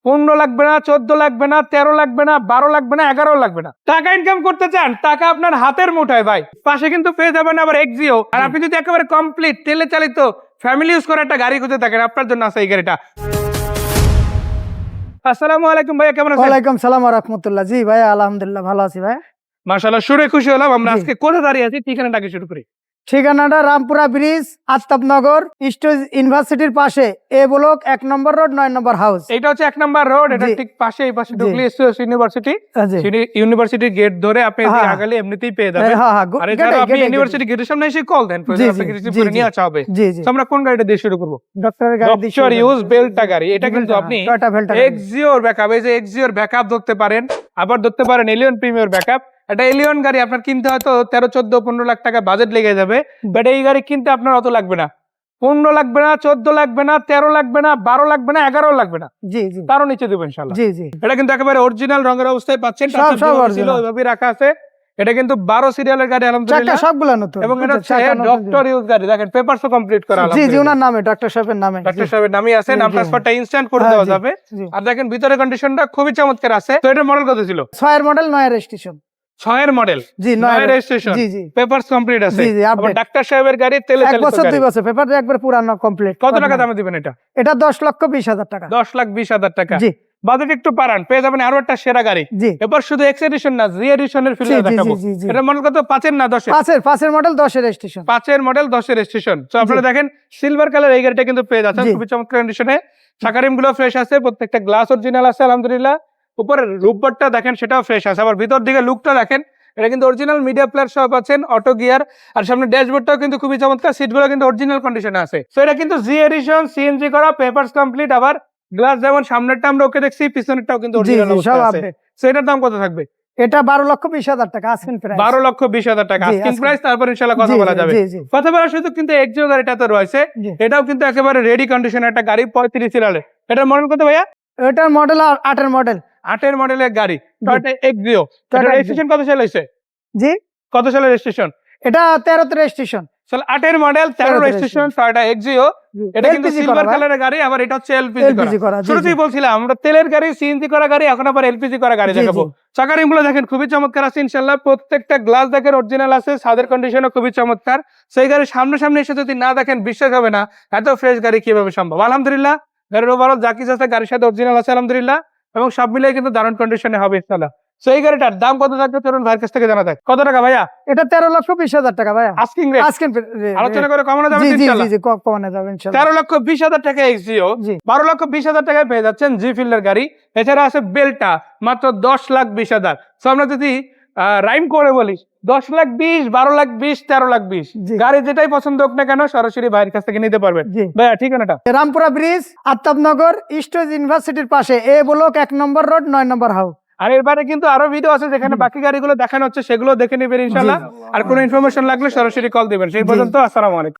15 লাগবে না, 14 লাগবে না, 13 লাগবে না, 12 লাগবে না, 11 লাগবে না। টাকা ইনকাম করতে চান, টাকা আপনার হাতের মুঠায় ভাই। পাশে কিন্তু পেয়ে যাবেন আবার এক্সিও। আর আপনি যদি একেবারে কমপ্লিট তেলে চালিত ফ্যামিলি ইউজ করা একটা গাড়ি খুঁজে থাকেন, আপনার জন্য আছে এই গাড়িটা। আসসালামু আলাইকুম ভাইয়া, কেমন আছেন? ওয়ালাইকুম সালাম ওয়া রাহমাতুল্লাহ। জি ভাই, আলহামদুলিল্লাহ ভালো আছি ভাই। মাশাআল্লাহ, শুনে খুশি হলাম। আমরা জি। আজকে কোথায় দাঁড়িয়ে আছি, ঠিকানাটাকে শুরু করি। ঠিকানাটা রামপুরা ব্রিজ, আফতাবনগর স্টেজ ইউনিভার্সিটির পাশে, এ ব্লক 1 নম্বর রোড, 9 নম্বর হাউস। এটা হচ্ছে 1 নম্বর রোড, এটা জি। ঠিক পাশে, এই পাশে জি। ঢুকলে এসএস ইউনিভার্সিটি। জি। ইউনিভার্সিটির গেট ধরে আপনি হ্যাঁ। আগালে এমনিতেই পেয়ে যাবেন। হ্যাঁ, হ্যাঁ, আর এছাড়া আপনি গেটে, ইউনিভার্সিটি গেটের সামনে এসে কল দেন, জি, প্রয়োজন জি, আপনাকে রিসিভ জি, করে জি। নিয়ে আসা হবে। জি, জি। তো আমরা কোন গাড়িটা দিয়ে শুরু করব? ডক্টরের গাড়ি দিয়ে ডক্টর ইউজ বেলটা গাড়ি। এটা কিন্তু বেলটা, আপনি টয়োটা বেলটা গাড়ি। এক্সিওর ব্যাকআপ, এই যে এক্সিওর ব্যাকআপ ধরতে পারেন, আবার ধরতে পারেন এলিয়ন প্রিমিয়ার ব্যাকআপ। এটা এলিয়ন গাড়ি আপনার কিনতে হয়তো 13, 14, 15 লাখ টাকা বাজেট লেগে যাবে, বাট এই গাড়ি কিনতে আপনার অত লাগবে না। 15 লাগবে না, 14 লাগবে না, 13 লাগবে না, 12 লাগবে না, 11 লাগবে না, জি, জি, তারও নিচে দেবেন ইনশাআল্লাহ। জি, জি। এটা কিন্তু একেবারে অরিজিনাল রঙের অবস্থায় পাচ্ছেন। সব টাচআপ যেভাবে ছিল original। ওইভাবেই রাখা আছে। এটা কিন্তু 12 সিরিয়ালের গাড়ি চাকা আলহামদুলিল্লাহ, সবগুলো নতুন। এবং এটা হচ্ছে চাকা নতুন। ডক্টর ইউজ গাড়ি। দেখেন পেপারসও কমপ্লিট করা জি, জি, আলহামদুলিল্লাহ। ওনার নামে, ডক্টর সাহেবের নামে। ডাক্তার সাহেবের নামই আছে, জি, নাম জি। ট্রান্সফারটা ইনস্ট্যান্ট করে হ্যাঁ, দেওয়া জি, যাবে। জি। আর দেখেন ভিতরে কন্ডিশনটা খুবই চমৎকার আছে। তো এটার মডেল কত ছিল? 6 এর মডেল, 9 এর রেজিস্ট্রেশন। 6 এর মডেল, জি, 9 এর এর রেজিস্ট্রেশন, জি, জি। পেপারস কমপ্লিট আছে। জি, জি, আবার update। ডাক্তার সাহেবের গাড়ি, তেলে 1 চালিত বছর গাড়ি। 2 বছর পেপার একবার পুরানো কমপ্লিট। কত টাকা দামে দিবেন এটা? এটা 10,20,000 টাকা। 10,20,000 টাকা। জি, বাজেট একটু পারান, পেয়ে যাবেন আরো একটা সেরা গাড়ি। জি। এবার শুধু এক্স এডিশন না, জি এডিশনের জি, ফিল্টার জি, দেখাবো। জি, জি। এটা মডেল কত? 5 এর না 10 এর? 5 এর মডেল, 10 এর রেজিস্ট্রেশন। 5 এর মডেল, 10 এর রেজিস্ট্রেশন। তো আপনারা দেখেন সিলভার কালার এই গাড়িটা কিন্তু পেয়ে যাচ্ছেন জি। খুবই চমৎকার কন্ডিশনে। চাকা রিম গুলো ফ্রেশ আছে, প্রত্যেকটা গ্লাস অরিজিনাল আছে আলহামদুলিল্লাহ। উপরের রূপবারটা দেখেন, সেটাও ফ্রেশ আছে। আবার ভিতর দিকে লুকটা দেখেন, এটা কিন্তু অরিজিনাল মিডিয়া প্লেয়ার সহ পাচ্ছেন, অটো গিয়ার। আর সামনে ড্যাশবোর্ডটাও কিন্তু খুবই চমৎকার, সিটগুলো কিন্তু অরিজিনাল কন্ডিশনে আছে। তো এটা কিন্তু জি এডিশন, সিএনজি করা, পেপারস কমপ্লিট। আবার গ্লাস যেমন সামনেরটা আমরা ওকে দেখছি, পিছনেরটাও কিন্তু জি, অরিজিনাল জি, অবস্থায় সব আছে। update। তো এটার দাম কত থাকবে? এটা 12,20,000 টাকা আস্কিং প্রাইস। 12,20,000 টাকা জি, আস্কিং asking। প্রাইস। তারপর ইনশাআল্লাহ কথা জি, বলা জি, যাবে। জি, জি। কথা বলার সুযোগ কিন্তু এক্সিও গাড়িটাতে রয়েছে। জি। এটাও কিন্তু একেবারে রেডি কন্ডিশনের একটা গাড়ি, 35 সিরিয়ালের। এটার মডেল কত ভাইয়া? এটার মডেল 8 এর মডেল। 8 এর মডেলের গাড়ি, টয়োটা এক্সিও। টয়োটা এটা এক্সিও। রেজিস্ট্রেশন কত সালে হইছে? জি, কত সালের রেজিস্ট্রেশন? এটা 13 তে রেজিস্ট্রেশন। তাহলে 8 এর মডেল, 13 রেজিস্ট্রেশন, টয়োটা এক্সিও। এটা কিন্তু LPG সিলভার করা ভাই। কালারের গাড়ি, আবার এটা হচ্ছে এলপিজি LPG করা, জি, শুরুতেই জি। বলছিলাম আমরা তেলের গাড়ি, সিএনজি করা গাড়ি, এখন আবার এলপিজি করা গাড়ি জি, দেখাবো। জি। চাকা রিমগুলো দেখেন খুবই চমৎকার আছে ইনশাআল্লাহ। প্রত্যেকটা গ্লাস দেখেন অরিজিনাল আছে, ছাদের কন্ডিশনও খুবই চমৎকার। সেই গাড়ি সামনে এসে যদি না দেখেন বিশ্বাস হবে না, এত ফ্রেশ গাড়ি কিভাবে সম্ভব। আলহামদুলিল্লাহ গাড়ির ওভারঅল যা কিছু আছে গাড়ির সাথে অরিজিনাল আছে আলহামদুলিল্লাহ, এবং সব মিলিয়ে কিন্তু দারুণ কন্ডিশনে হবে ইনশাআল্লাহ। তো এই গাড়িটার দাম কত থাকবে চলুন ভাইয়ের কাছ থেকে জানা যাক। কত টাকা ভাইয়া এটা 13,20,000 টাকা ভাইয়া। Asking rate? আস্কিং আলোচনা করে কমানো যাবে জি, জি, জি, ইনশাআল্লাহ। জি, কমানো যাবে ইনশাআল্লাহ। 13,20,000 টাকা এক্সিও, জি। 12,20,000 টাকায় পেয়ে যাচ্ছেন জি ফিল্ডের গাড়ি। এছাড়া আছে বেলটা, মাত্র 10,20,000। তো আমরা যদি রাইম করে বলি, 10,20,000, 12,20,000, 13,20,000, জি। গাড়ি যেটাই পছন্দ হোক না কেন সরাসরি ভাইয়ের কাছ থেকে নিতে পারবেন। জি। ভাইয়া ঠিকানাটা? রামপুরা ব্রিজ, আফতাবনগর স্টেজ ইউনিভার্সিটির পাশে, এ ব্লক 1 নম্বর রোড, 9 নম্বর হাউস। আর এর বাইরে কিন্তু আরো ভিডিও আছে যেখানে বাকি গাড়িগুলো দেখানো হচ্ছে, সেগুলো দেখে নেবেন ইনশাআল্লাহ। আর কোনো ইনফরমেশন লাগলে সরাসরি কল দিবেন। সেই পর্যন্ত আসসালামু আলাইকুম।